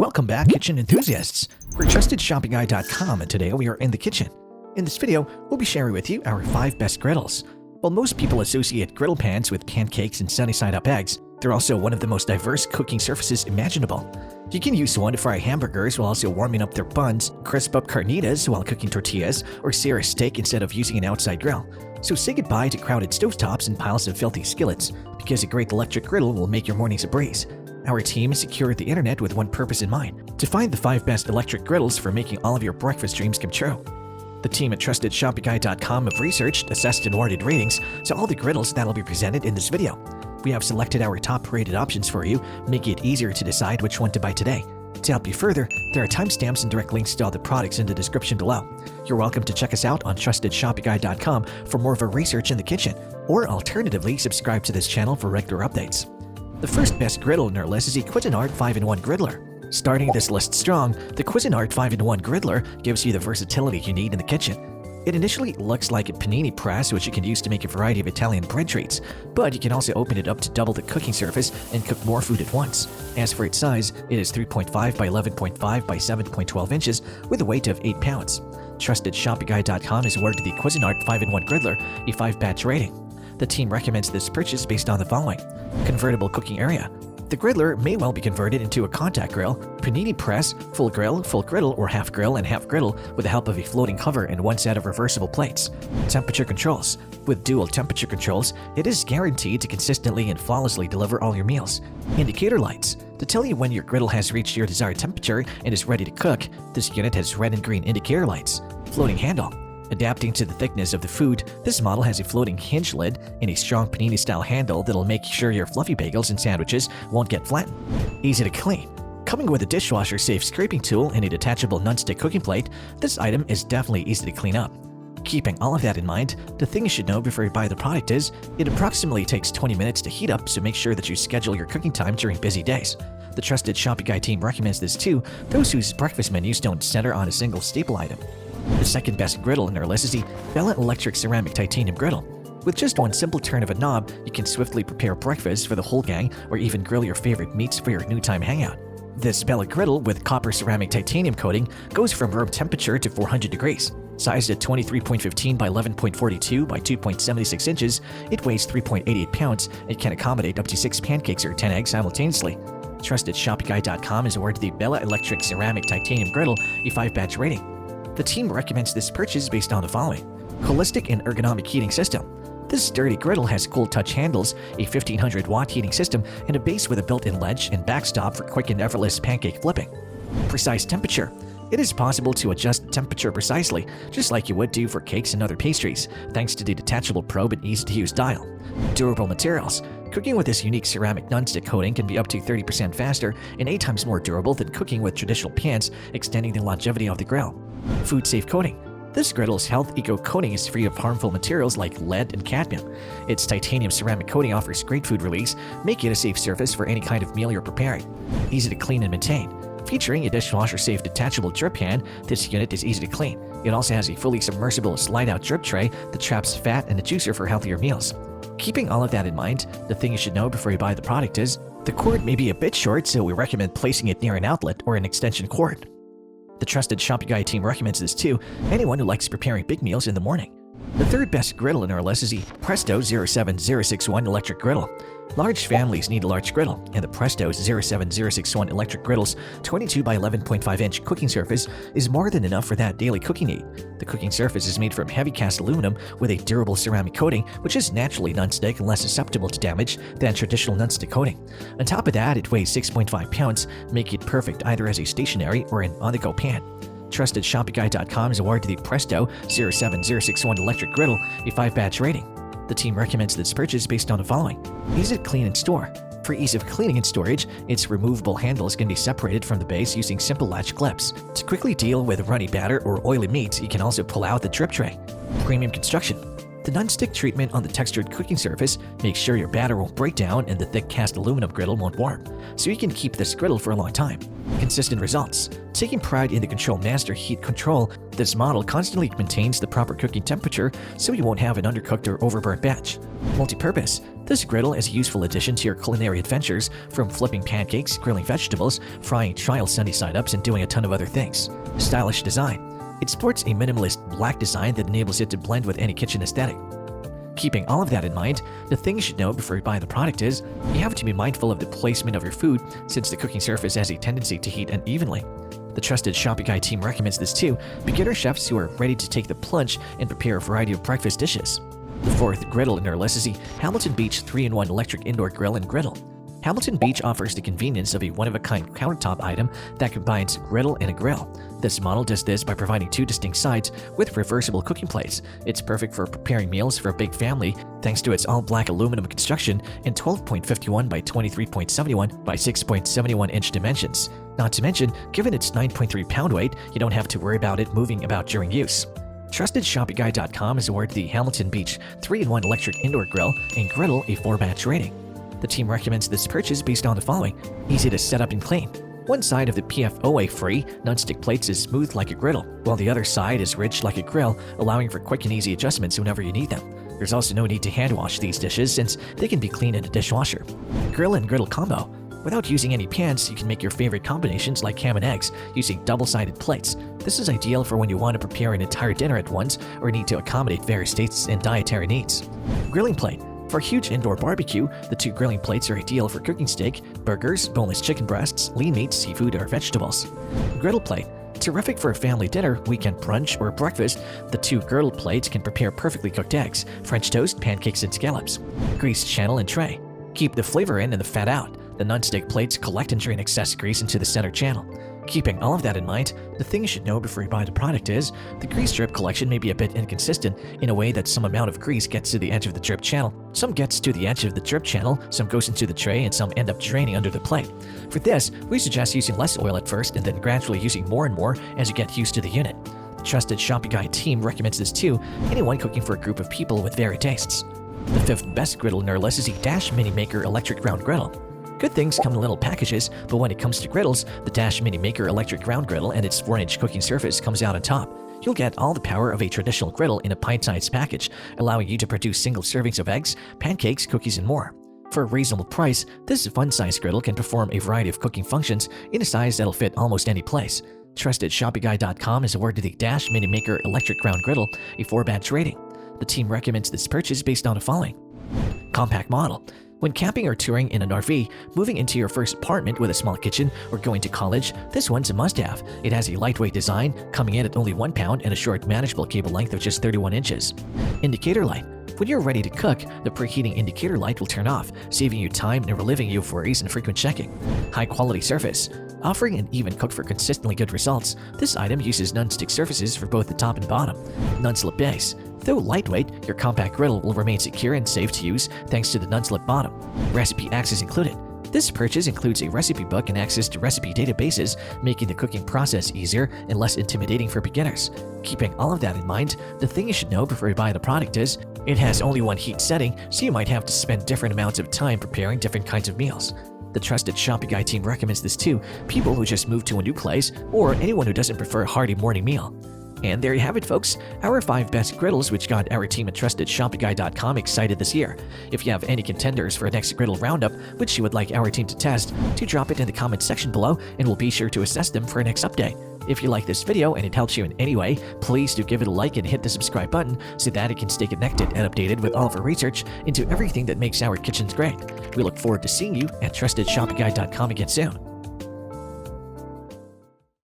Welcome back, kitchen enthusiasts. We're trustedshopguide.com, and today we are in the kitchen. In this video, we'll be sharing with you our 5 best griddles. While most people associate griddle pans with pancakes and sunny-side-up eggs, they're also one of the most diverse cooking surfaces imaginable. You can use one to fry hamburgers while also warming up their buns, crisp up carnitas while cooking tortillas, or sear a steak instead of using an outside grill. So say goodbye to crowded stovetops and piles of filthy skillets, because a great electric griddle will make your mornings a breeze. Our team has secured the internet with one purpose in mind: to find the 5 best electric griddles for making all of your breakfast dreams come true. The team at TrustedShopGuide.com have researched, assessed, and awarded ratings to all the griddles that will be presented in this video. We have selected our top-rated options for you, making it easier to decide which one to buy today. To help you further, there are timestamps and direct links to all the products in the description below. You're welcome to check us out on TrustedShopGuide.com for more of our research in the kitchen, or alternatively, subscribe to this channel for regular updates. The first best griddle in our list is the Cuisinart 5-in-1 Griddler. Starting this list strong, the Cuisinart 5-in-1 Griddler gives you the versatility you need in the kitchen. It initially looks like a panini press, which you can use to make a variety of Italian bread treats, but you can also open it up to double the cooking surface and cook more food at once. As for its size, it is 3.5 by 11.5 by 7.12 inches with a weight of 8 pounds. TrustedShopGuide.com has awarded the Cuisinart 5-in-1 Griddler a 5-batch rating. The team recommends this purchase based on the following: convertible cooking area. The Griddler may well be converted into a contact grill, panini press, full griddle, or half grill and half griddle with the help of a floating cover and one set of reversible plates. Temperature controls. With dual temperature controls, it is guaranteed to consistently and flawlessly deliver all your meals. Indicator lights. To tell you when your griddle has reached your desired temperature and is ready to cook, this unit has red and green indicator lights. Floating handle. Adapting to the thickness of the food, this model has a floating hinge lid and a strong panini-style handle that'll make sure your fluffy bagels and sandwiches won't get flattened. Easy to clean. Coming with a dishwasher-safe scraping tool and a detachable nonstick cooking plate, this item is definitely easy to clean up. Keeping all of that in mind, the thing you should know before you buy the product is, it approximately takes 20 minutes to heat up, so make sure that you schedule your cooking time during busy days. The Trusted Shopping Guide team recommends this too, those whose breakfast menus don't center on a single staple item. The second best griddle in our list is the Bella Electric Ceramic Titanium Griddle. With just one simple turn of a knob, you can swiftly prepare breakfast for the whole gang or even grill your favorite meats for your noontime hangout. This Bella griddle with copper ceramic titanium coating goes from room temperature to 400 degrees. Sized at 23.15 by 11.42 by 2.76 inches, it weighs 3.88 pounds and can accommodate up to 6 pancakes or 10 eggs simultaneously. TrustedShopGuide.com has awarded the Bella Electric Ceramic Titanium Griddle a 5-batch rating. The team recommends this purchase based on the following: holistic and ergonomic heating system. This sturdy griddle has cool touch handles, a 1500-watt heating system, and a base with a built-in ledge and backstop for quick and effortless pancake flipping. Precise temperature. It is possible to adjust temperature precisely, just like you would do for cakes and other pastries, thanks to the detachable probe and easy-to-use dial. Durable materials. Cooking with this unique ceramic nonstick coating can be up to 30% faster and 8 times more durable than cooking with traditional pans, extending the longevity of the grill. Food-safe coating. This griddle's Health Eco coating is free of harmful materials like lead and cadmium. Its titanium ceramic coating offers great food release, making it a safe surface for any kind of meal you're preparing. Easy to clean and maintain. Featuring a dishwasher-safe detachable drip pan, this unit is easy to clean. It also has a fully submersible slide-out drip tray that traps fat and a juicer for healthier meals. Keeping all of that in mind, the thing you should know before you buy the product is, the cord may be a bit short, so we recommend placing it near an outlet or an extension cord. The Trusted Shopping Guide team recommends this too, anyone who likes preparing big meals in the morning. The third best griddle in our list is the Presto 07061 Electric Griddle. Large families need a large griddle, and the Presto 07061 Electric Griddle's 22 by 11.5 inch cooking surface is more than enough for that daily cooking need. The cooking surface is made from heavy cast aluminum with a durable ceramic coating, which is naturally nonstick and less susceptible to damage than traditional nonstick coating. On top of that, it weighs 6.5 pounds, making it perfect either as a stationary or an on-the-go pan. TrustedShopGuide.com has awarded the Presto 07061 Electric Griddle a 5-batch rating. The team recommends this purchase based on the following: easy to clean and store. For ease of cleaning and storage, its removable handles can be separated from the base using simple latch clips. To quickly deal with runny batter or oily meats, you can also pull out the drip tray. Premium construction. The non-stick treatment on the textured cooking surface makes sure your batter won't break down and the thick cast aluminum griddle won't warp, so you can keep this griddle for a long time. Consistent results. Taking pride in the Control Master heat control, this model constantly maintains the proper cooking temperature so you won't have an undercooked or overburnt batch. Multi-purpose. This griddle is a useful addition to your culinary adventures, from flipping pancakes, grilling vegetables, frying trial sunny side-ups, and doing a ton of other things. Stylish design. It sports a minimalist black design that enables it to blend with any kitchen aesthetic. Keeping all of that in mind, the thing you should know before you buy the product is, you have to be mindful of the placement of your food since the cooking surface has a tendency to heat unevenly. The trusted Shopping Guide team recommends this to beginner chefs who are ready to take the plunge and prepare a variety of breakfast dishes. The fourth griddle in our list is the Hamilton Beach 3-in-1 Electric Indoor Grill and Griddle. Hamilton Beach offers the convenience of a one-of-a-kind countertop item that combines a griddle and a grill. This model does this by providing two distinct sides with reversible cooking plates. It's perfect for preparing meals for a big family thanks to its all-black aluminum construction and 12.51 by 23.71 by 6.71 inch dimensions. Not to mention, given its 9.3 pound weight, you don't have to worry about it moving about during use. TrustedShoppingGuide.com has awarded the Hamilton Beach 3-in-1 Electric Indoor Grill and Griddle a 4-batch rating. The team recommends this purchase based on the following: easy to set up and clean. One side of the PFOA-free non-stick plates is smooth like a griddle, while the other side is rich like a grill, allowing for quick and easy adjustments whenever you need them. There's also no need to hand wash these dishes since they can be cleaned in a dishwasher. Grill and griddle combo. Without using any pans, you can make your favorite combinations like ham and eggs using double-sided plates. This is ideal for when you want to prepare an entire dinner at once or need to accommodate various tastes and dietary needs. Grilling plate. For a huge indoor barbecue, the two grilling plates are ideal for cooking steak, burgers, boneless chicken breasts, lean meat, seafood, or vegetables. Griddle plate. Terrific for a family dinner, weekend brunch, or breakfast, the two girdle plates can prepare perfectly cooked eggs, French toast, pancakes, and scallops. Grease channel and tray. Keep the flavor in and the fat out. The non-stick plates collect and drain excess grease into the center channel. Keeping all of that in mind, the thing you should know before you buy the product is, the grease drip collection may be a bit inconsistent in a way that some amount of grease gets to the edge of the drip channel, some gets to the edge of the drip channel, some goes into the tray, and some end up draining under the plate. For this, we suggest using less oil at first and then gradually using more and more as you get used to the unit. The trusted Shopping Guide team recommends this to anyone cooking for a group of people with varied tastes. The fifth best griddle in our list is the Dash Mini Maker Electric Round Griddle. Good things come in little packages, but when it comes to griddles, the Dash Mini Maker Electric Round Griddle and its 4-inch cooking surface comes out on top. You'll get all the power of a traditional griddle in a pint-sized package, allowing you to produce single servings of eggs, pancakes, cookies, and more. For a reasonable price, this fun-sized griddle can perform a variety of cooking functions in a size that'll fit almost any place. TrustedShoppingGuide.com has awarded the Dash Mini Maker Electric Round Griddle a 4-batch rating. The team recommends this purchase based on the following: compact model. When camping or touring in an RV, moving into your first apartment with a small kitchen, or going to college, this one's a must-have. It has a lightweight design, coming in at only 1 pound and a short, manageable cable length of just 31 inches. Indicator light. When you're ready to cook, the preheating indicator light will turn off, saving you time and relieving you of worries and frequent checking. High-quality surface. Offering an even cook for consistently good results, this item uses non-stick surfaces for both the top and bottom. Non-slip base. Though lightweight, your compact griddle will remain secure and safe to use thanks to the non-slip bottom. Recipe access included. This purchase includes a recipe book and access to recipe databases, making the cooking process easier and less intimidating for beginners. Keeping all of that in mind, the thing you should know before you buy the product is, it has only one heat setting, so you might have to spend different amounts of time preparing different kinds of meals. The trusted Shopping Guide team recommends this to people who just moved to a new place or anyone who doesn't prefer a hearty morning meal. And there you have it, folks, our 5 best griddles which got our team at TrustedShoppingGuide.com excited this year. If you have any contenders for a next griddle roundup which you would like our team to test, do drop it in the comments section below and we'll be sure to assess them for our next update. If you like this video and it helps you in any way, please do give it a like and hit the subscribe button so that it can stay connected and updated with all of our research into everything that makes our kitchens great. We look forward to seeing you at TrustedShoppingGuide.com again soon.